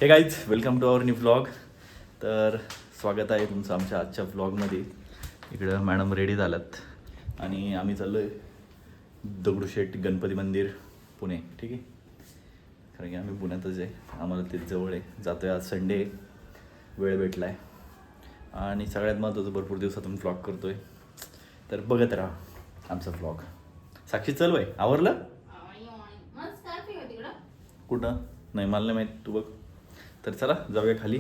हे guys, welcome to our new vlog. तर स्वागत आहे तुमचं आमच्या आजच्या व्लॉगमध्ये. इकडं मॅडम रेडी झाल्यात आणि आम्ही चाललो आहे दगडूशेठ गणपती मंदिर पुणे. ठीक आहे, कारण की आम्ही पुण्यातच आहे, आम्हाला ते जवळ आहे. जातो आहे, आज संडे, वेळ भेटला आहे आणि सगळ्यात महत्त्वाचं भरपूर दिवसातून व्लॉग करतो आहे. तर बघत राहा आमचा व्लॉग. साक्षी चल बाई, आवरलं? कुठं नाही, मला नाही माहीत, तू बघ. तर चला जाऊया खाली.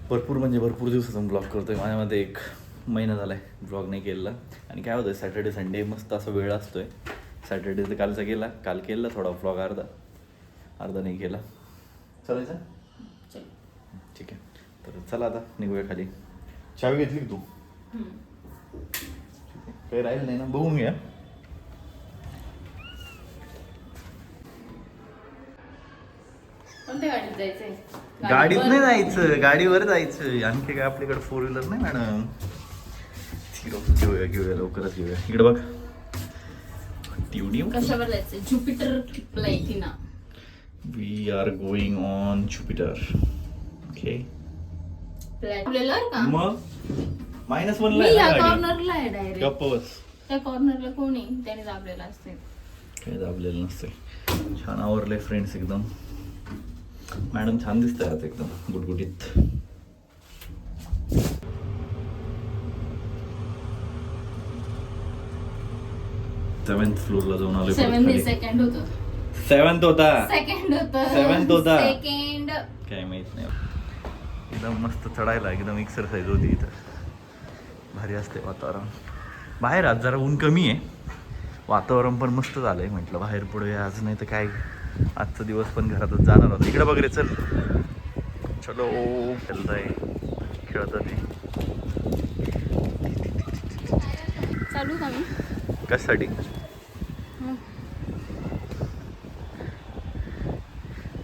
भरपूर म्हणजे भरपूर दिवसातून ब्लॉग करतो आहे. माझ्यामध्ये 1 महिना झाला आहे ब्लॉग नाही केलेला. आणि काय होतं, सॅटर्डे संडे मस्त असा वेळ असतो आहे. सॅटर्डे तर काल केला थोडा व्लॉग, अर्धा नाही केला. चालायचं ठीक आहे. तर चला आता निघूया खाली. चावी घेतली तू? काही राहील नाही ना, बघून घ्या. गाडीत नाही जायचं, गाडीवर जायचं. आणखी काय आपल्याकडे 4 व्हीलर नाही मॅडम. घेऊया लवकरच घेऊया. इकडे बघ, कशावर जायचं? Jupiter Platina. We are going on Jupiter. Okay, मग -1 ला या कॉर्नरला आहे डायरेक्ट. गप्प बस. त्या कॉर्नरला कोणी त्याने दाबलेला असते. काही दाबलेलं नसते. छान आवरले फ्रेंड्स एकदम. मॅडम छान दिसत आहेत एकदम गुटगुटीत. सेवन्थ फ्लोअरला जाऊन आलो. 7th होतं. 7th होता. सेकंड होता. काय माहित नाही. एकदम मस्त चढायला, एकदम एक्सरसाइज होती इथं. भारी असते वातावरण. बाहेर आज जरा ऊन कमी आहे, वातावरण पण मस्त झालंय. म्हटलं बाहेर पुढे आज, नाही तर काय आजचा दिवस पण घरातच जाणार होता. इकडे वगैरे चल, चलो खेळताय, खेळत नाही. चालू का मी? कशासाठी?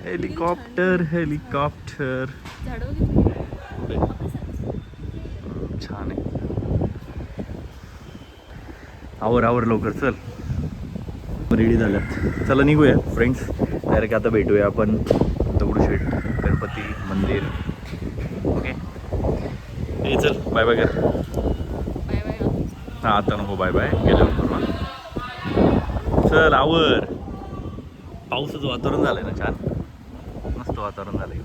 हेलिकॉप्टर. छान आहे. आवर लवकर चल. रेडी झाल्यात, चला निघूया फ्रेंड्स. डायरेक्ट आता भेटूया आपण दगडूशेठ गणपती मंदिर. ओके, हे चल, बाय बाय कर. Bye bye. हां आता नको, बाय बाय गेल्यावर. चल आवर. पावसाचं वातावरण झालंय ना, छान मस्त वातावरण झालंय.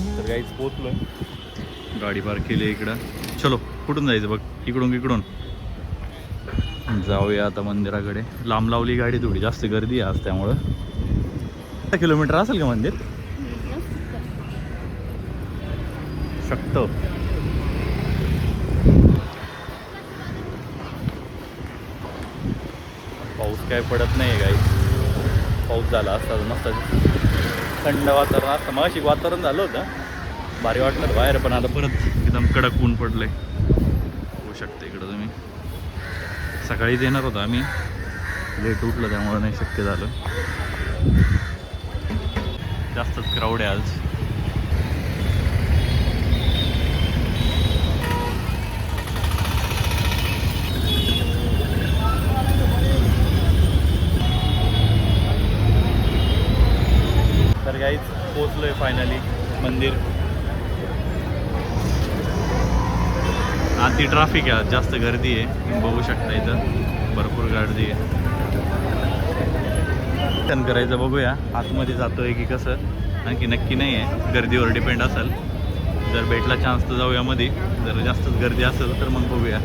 तर काहीच पोचलोय, गाडी पार्क केली इकडं. चलो, कुठून जायचं बघ, इकडून जाऊया आता मंदिराकडे. लांब लावली गाडी, थोडी जास्त गर्दी आहे आज, त्यामुळं. 8 किलोमीटर असेल का मंदिर? शकतो. पाऊस काय पडत नाही काही. पाऊस झाला असता मस्त थंड वातावरण असतं. मग वातावरण झालं होतं, भारी वाटलं बाहेर, पण आता परत एकदम कडक ऊन पडलंय. होऊ शकतं इकडं. तुम्ही सकाळीच येणार होतो आम्ही, लेट उठलं त्यामुळं नाही शक्य झालं. जास्तच क्राऊड आहे आज. तर काहीच पोचलोय फायनली मंदिर. आधी ट्रॅफिक आहे, जास्त गर्दी आहे, बघू शकता इथं भरपूर गर्दी आहे. दर्शन करायचं बघूया, आतमध्ये जातोय की कसं, आणखी नक्की नाही आहे, गर्दीवर डिपेंड असेल. जर भेटला चान्स तर जाऊया मध्ये, जर जास्तच गर्दी असेल तर मग बघूया.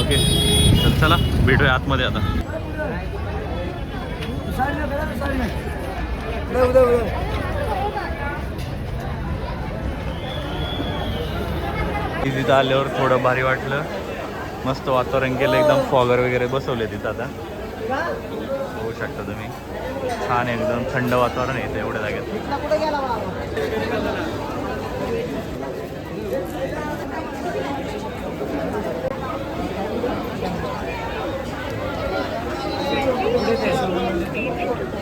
ओके, तर चला भेटूया आतमध्ये आता. तिथं आल्यावर थोडं भारी वाटलं, मस्त वातावरण केलं, एकदम फॉगर वगैरे बसवले तिथं. आता होऊ शकता तुम्ही, छान एकदम थंड वातावरण येतं एवढ्या जागेत.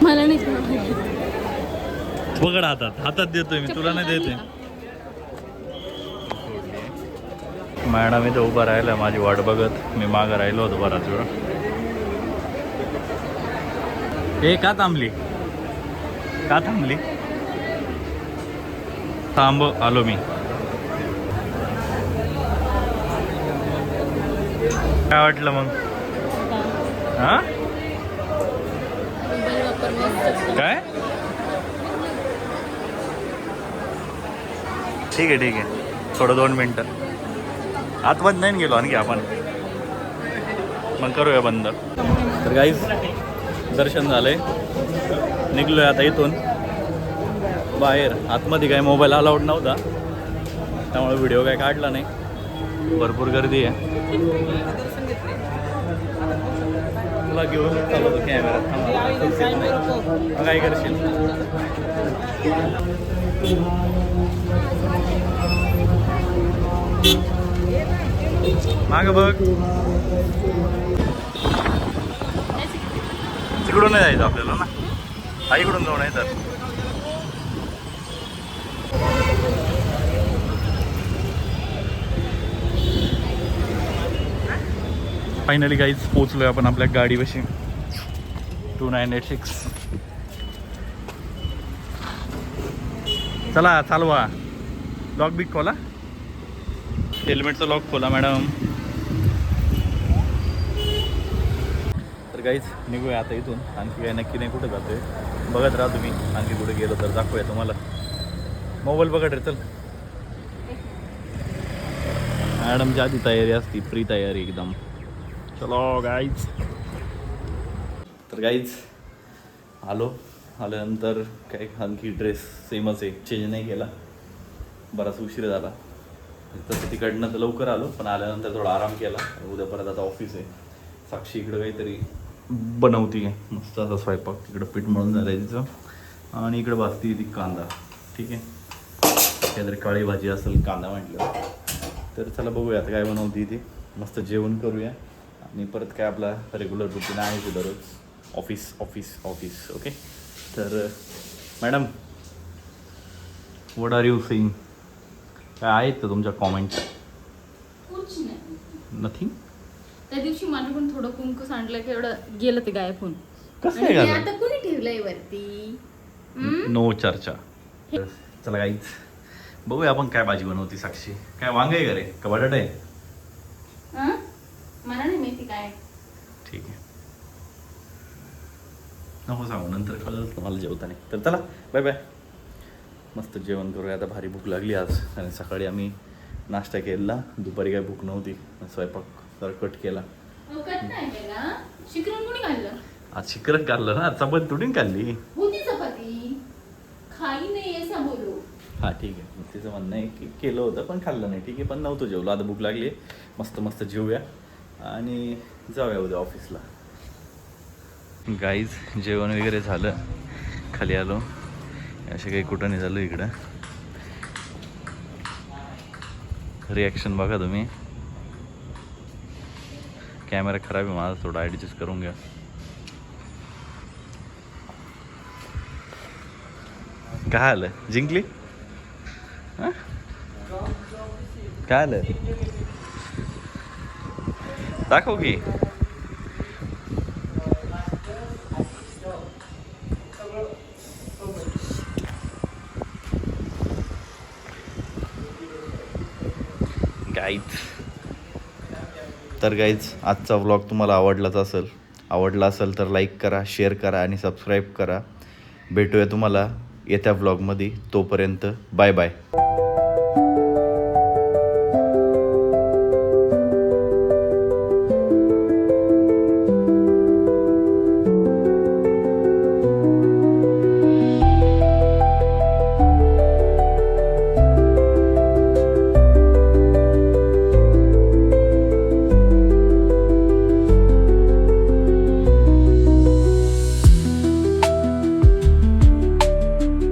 मला नाही बघ पकड हातात देतोय मी, तुला नाही देतोय. मॅडम इथं उभा राहिला माझी वाट बघत. मी मागं राहिलो होतो बराच वेळ. ए का थांबली? थांब आलो मी. काय वाटलं मग? हा काय? ठीक आहे थोडं 2 मिनटं आतमध्ये नाही गेलो आणखी आपण, मग करूया बंद. तर गाईज दर्शन झालंय, निघलोय आता इथून बाहेर. आतमध्ये काय मोबाईल अलाउड नव्हता त्यामुळे व्हिडिओ काय काढला नाही. भरपूर गर्दी आहे. तुला घेऊन चालवतो कॅमेरा. काय करशील? माग बघ, तिकडून नाही जायचं आपल्याला ना, आईकडून जाऊन येतात. फायनली गाईज पोचलोय आपण आपल्या गाडीपाशी. 2986. चला चालवा. लॉक बिक खोला, हेल्मेटचा लॉक खोला मॅडम. तर गाईज निघूया आता इथून. आणखी काय नक्की नाही कुठं जातोय, बघत राहा तुम्ही. आणखी कुठे गेलो तर दाखवूया तुम्हाला. मोबाईल बघत रे चल. मॅडमची आधी तयारी असती, प्री तयारी एकदम. चलो गाईज. तर गाईज आल्यानंतर काय आणखी ड्रेस सेमच आहे, चेंज नाही केला. बराच उशीर झाला तसं. तिकडनं तर लवकर आलो, पण आल्यानंतर थोडा आराम केला. उद्या परत आता ऑफिस आहे. साक्षी इकडं काहीतरी बनवती आहे मस्त असा स्वयंपाक. तिकडं पीठ मळून झालं आहे तिचं, आणि इकडं भाजती ती कांदा. ठीक आहे, काहीतरी काळी भाजी असेल कांदा म्हटलं. तर चला बघूया आता काय बनवती ती. मस्त जेवण करूया आणि परत काय आपला रेग्युलर रुटीन आहे ते दररोज. ऑफिस. ओके. तर madam, what are you saying? काय आहेत का तुमच्या कॉमेंट? कुछ नाही. नथिंग. त्या दिवशी मला पण थोडं कुंकू सांडलं की एवढं गेलं ते गायब होऊन. कसं आणि काय ते झालं? आता कोणी ठेवलंय वरती? नो चर्चा. चला गाईच बघूया आपण काय भाजी बनवती साक्षी. काय वांग आहे का रे, का बटाटा आहे? मला नाही माहिती काय. ठीक आहे, नको सांगू, नंतर कळलं तुम्हाला जेवताना. तर चला बाय बाय. मस्त जेवण करूया आता. भारी भूक लागली आज, आणि सकाळी आम्ही नाश्ता केला. दुपारी काय भूक नव्हती, स्वयंपाक जरा कट केला. कट नाही केला. शिकरण कोणी खाल्लं? आज शिकरण काढलं ना, चपाती तुडून काढली. होती चपाती, खाई नाही असं बोलू. हां ठीक आहे, मग तिचं म्हणणं आहे की केलं होतं पण खाल्लं नाही. ठीक आहे, पण नव्हतं जेवलो. आता भूक लागली, मस्त जेवूया आणि जाऊया उद्या ऑफिसला. गाईज जेवण वगैरे झालं, खाली आलो. असे काही कुठं नाही झालं इकडं. रिॲक्शन बघा तुम्ही. कॅमेरा खराब आहे माझा, थोडा ॲडजस्ट करून घ्या. काय आलं? जिंकली? हां काय आलं? दाखव की. तर गाईज आजचा व्लॉग तुम्हाला आवडला असेल तर लाईक करा, शेअर करा आणि सबस्क्राईब करा. भेटूया तुम्हाला येत्या व्लॉगमध्ये. तोपर्यंत बाय बाय.